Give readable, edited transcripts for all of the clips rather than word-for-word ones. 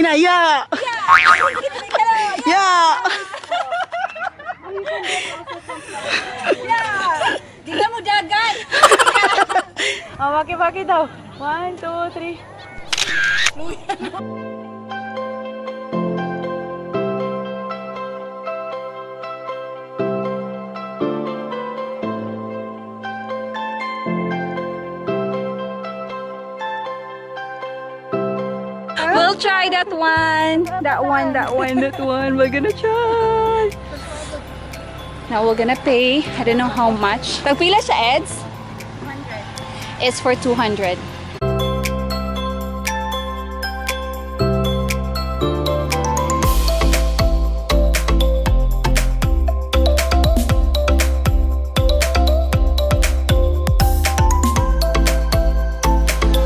na, ya! Ya! Tingnan mo dagat. Oh, baki daw. 1, 2, 3. We'll try that one. That one. We're gonna try. Now we're gonna pay. I don't know how much. Pagpila siya, Eds? 200. It's for 200.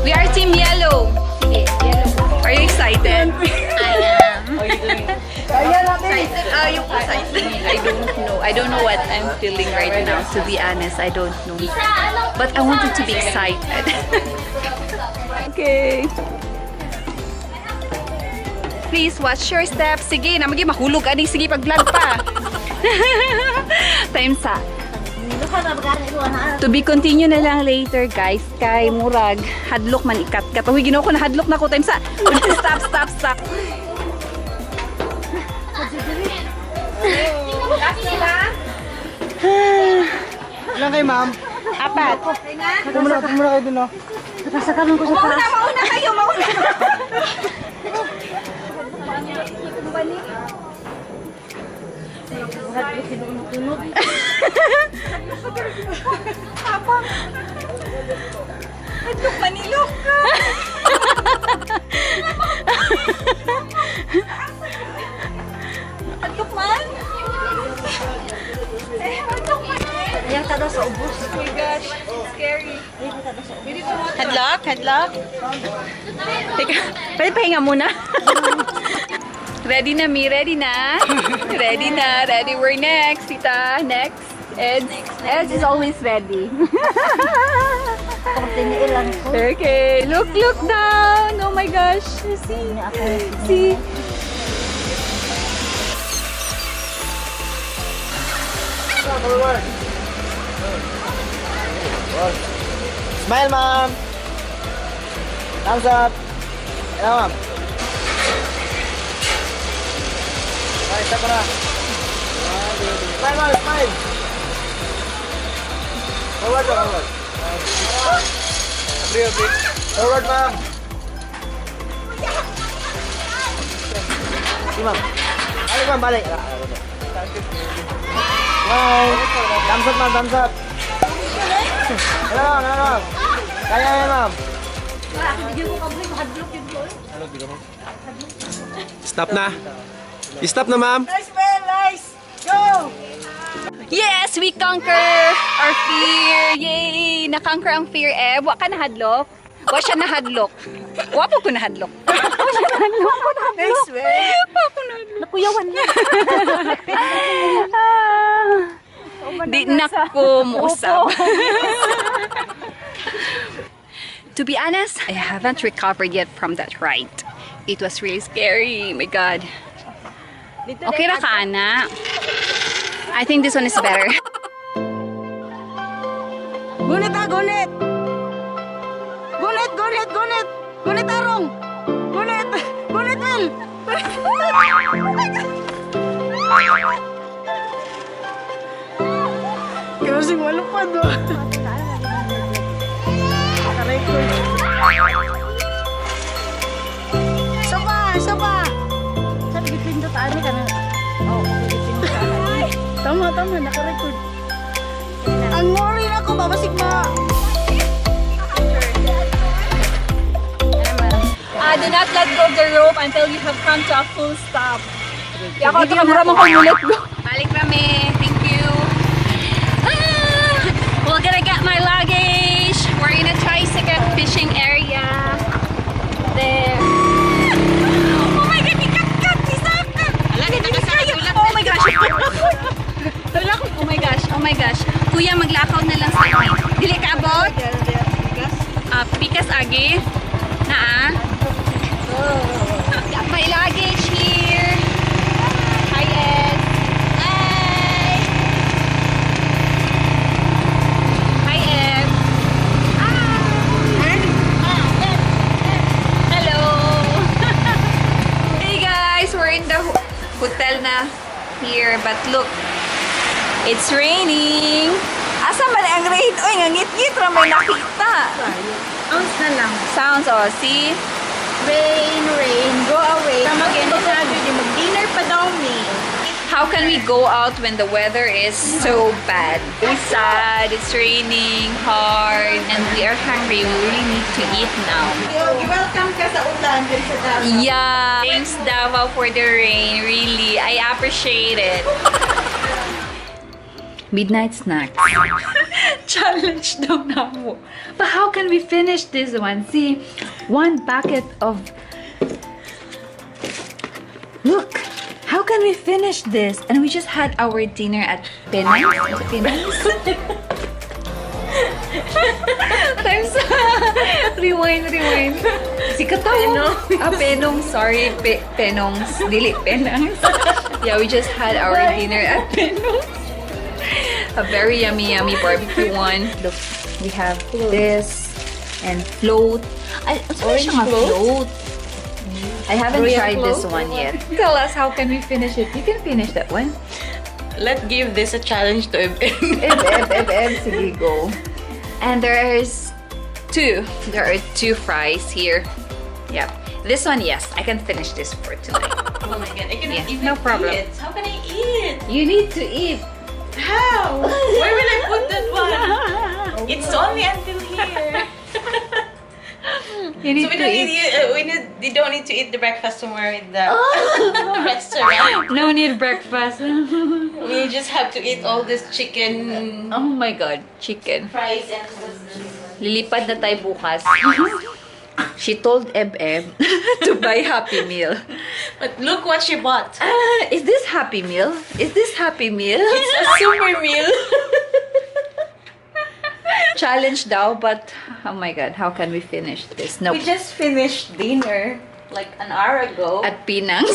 We are Team Yellow. Sige, yellow. Are you excited? I am. I don't know what I'm feeling right now, to be honest. I don't know. But I wanted to be excited. Okay. Please watch your steps. Sige, namagi mahulog ani. Sige, pag-vlog pa. Time sa. To be continue na lang later, guys. Kay murag hadlok man ikat. Kapag ginawa ko na hadlok na ko, time sa. Stop. Ilan kayo, ma'am? 4. Tumula kayo dun, oh. Napasakalan ko sa taas. Mauna kayo. Hadlok manilok ka. Hadlok man? Ayan ka daw sa ubos. Oh my gosh, scary. Hadlock. Teka, pwede pahinga muna. Ready na, Mi? Ready na? Ready. We're next, tita. Next. Eds is always ready. Tiniilan ko. Okay, look down. Oh my gosh. See. Smile, ma'am. Thumbs up. Yeah, ma'am. Okay, stop na. Smile, ma'am. Smile. Forward, forward. Okay. Forward, ma'am. Sige, ma'am. Balik, ma'am. Balik. Smile. Thumbs up, ma'am. Thumbs up. Hello. Kaya yan, ma'am. Stop na. Stop na, ma'am. Go! Yes, we conquer our fear. Yay! Na-conquer ang fear, Wa ka nahadlok? Wa siya nahadlok. Wa po ko nahadlok. Nice, way. Nakuyawan niya. Di na ko muusap. To be honest, I haven't recovered yet from that ride. It was really scary. My God. Okay ra ka, Ana? I think this one is better. Gunit, gunit! Gunit, arong! Gunit, Will! Kasi malupad, oh. Isa pa! Sabi, gipindutaan niya ka na. Oo, gipindutaan. Tama, naka-record. Ang ngori na ko, babasik ba? Do not let go of the rope until you have come to a full stop. Ako ito kamura mo kung ulit go. Balik kami. Thank you. We're gonna get my luggage. We're in a tricycle fishing area. There. Oh my God! Ikat-kat! Isaka! Oh my gosh! Oh my gosh! Kuya, maglakaw na lang sa akin. Dili ka abot? Pikas agi. Naa? my luggage here. Hi, Ed. Hi. Hi, Ed. Hello. Hey guys, we're in the hotel na here, but look, it's raining. Asa man ang rain? Uy, ngangit-ngit ra may nakita. Ounce na lang. Sounds, oh, see? Rain, rain, go away. Mag-dinner pa daw me. How can we go out when the weather is so bad? It's sad, it's raining hard, and we are hungry. We really need to eat now. Welcome ka sa ulan din sa Davao. Yeah, thanks Davao for the rain. Really, I appreciate it. Midnight snacks. Challenge daw na mo. But how can we finish this one? See, one packet of... Look, how can we finish this? And we just had our dinner at Penang. Times. Rewind. Si Kataw. Penong. Sorry, Penongs. Dili, Penangs. Yeah, we just had our dinner at Penongs. A very yummy barbecue one. Look, we have this and float. Orange float. I haven't tried this one yet. Tell us, how can we finish it? You can finish that one. Let's give this a challenge to Eb. Sige, go. And there's two. There are two fries here. Yep. This one, yes, I can finish this for tonight. Oh my god, I cannot Yeah, even no problem. eat. How can I eat? You need to eat. How? Where will I put that one? It's only until here. You need So we to don't eat. you don't need to eat the breakfast somewhere in the restaurant. No need breakfast. We just have to eat all this chicken Oh my god, chicken. fries and Lilipad na tayo bukas. She told Eb to buy Happy Meal. But look what she bought. Is this Happy Meal? Is this Happy Meal? It's a super meal. Challenge daw, but oh my god, how can we finish this? No. We just finished dinner like an hour ago. At Pinangs.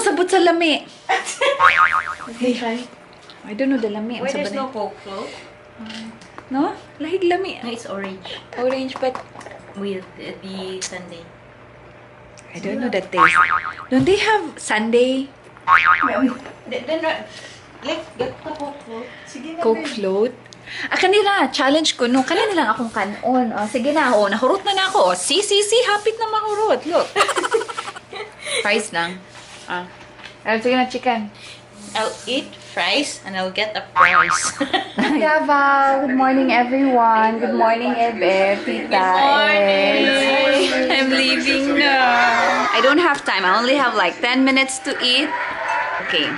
Sabot sa lami. Okay, try. I don't know the lami. Why Ang there's sabot no Coke float? no? Lahig lami. No, it's orange. Orange, but With the sundae. I don't know the taste. Don't they have sundae Then, let's get the Coke float. Sige na. Coke float? Kanina, challenge ko, no? Kanina lang akong kanon. Sige na, nahurot na ako. See, hapit na mahurot. Look. Fries lang. Sige na, chicken. I'll eat fries and I'll get a prize. Davao, good morning everyone. Good morning, Ebe, Tita. Good morning. I'm leaving now. I don't have time. I only have like 10 minutes to eat. Okay,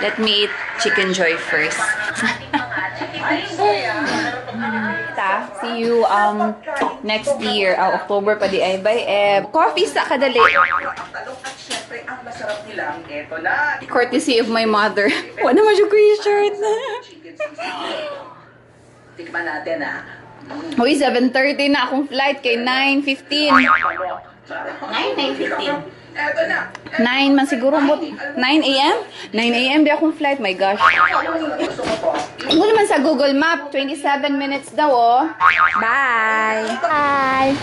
let me eat Chicken Joy first. See you next year. October pa di ay by coffee sa kadali. Courtesy of my mother. Wala naman siya ko yung shirt. Tikman natin Uy, 7:30 na akong flight kay 9:15. 9:15. Eto na. 9 man siguro mo. 9 a.m.? 9 a.m. di akong flight. My gosh. Ano naman sa Google Map? 27 minutes daw, oh. Bye. Bye.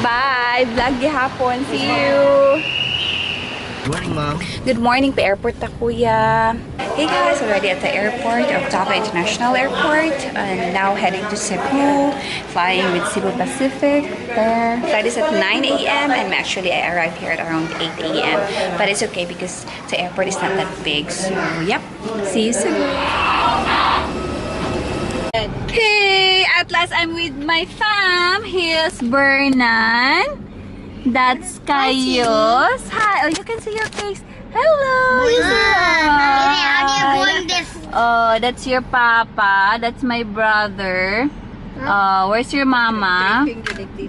Bye. Vlog gihapon. See you. Good morning, ma'am. Good morning, pa-airport ta kuya. Hey guys, already at the airport of Davao International Airport and now heading to Cebu, flying with Cebu Pacific there. Flight is at 9 a.m. and actually I arrived here at around 8 a.m. But it's okay because the airport is not that big. So yep, see you soon. Hey, at last I'm with my fam. Here's Bernan. That's Kayos. Hi. Oh, you can see your face. Hello. Oh, that's your papa. That's my brother. Where's your mama?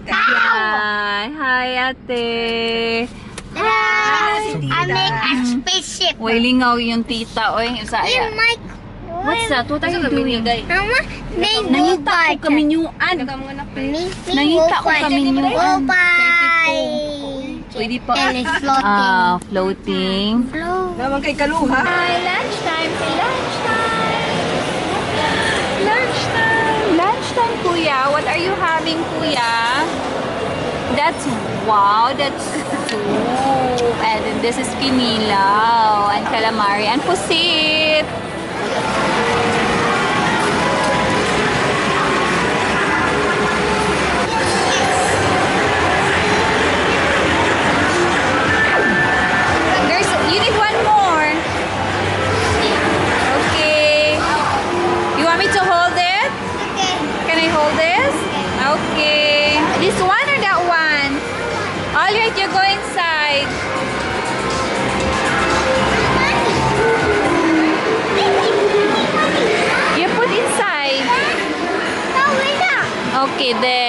Hi. Hi, ate. I make a spaceship. Uy, lingaw yung tita. Uy, Here, Mike. What's that? What are you doing? Mama, may Nangita ko kaminyuan. Nangita ko kaminyuan. Pwede pa. And it's floating. Ah, floating. Float. Hi, lunchtime. Lunchtime, kuya. What are you having, kuya? That's soup. And then this is kinilaw and calamari and pusit. You need one more. Okay. You want me to hold it? Okay. Can I hold this? Okay. This one or that one? Alright, you go inside. You put inside. No, wait up. Okay, then.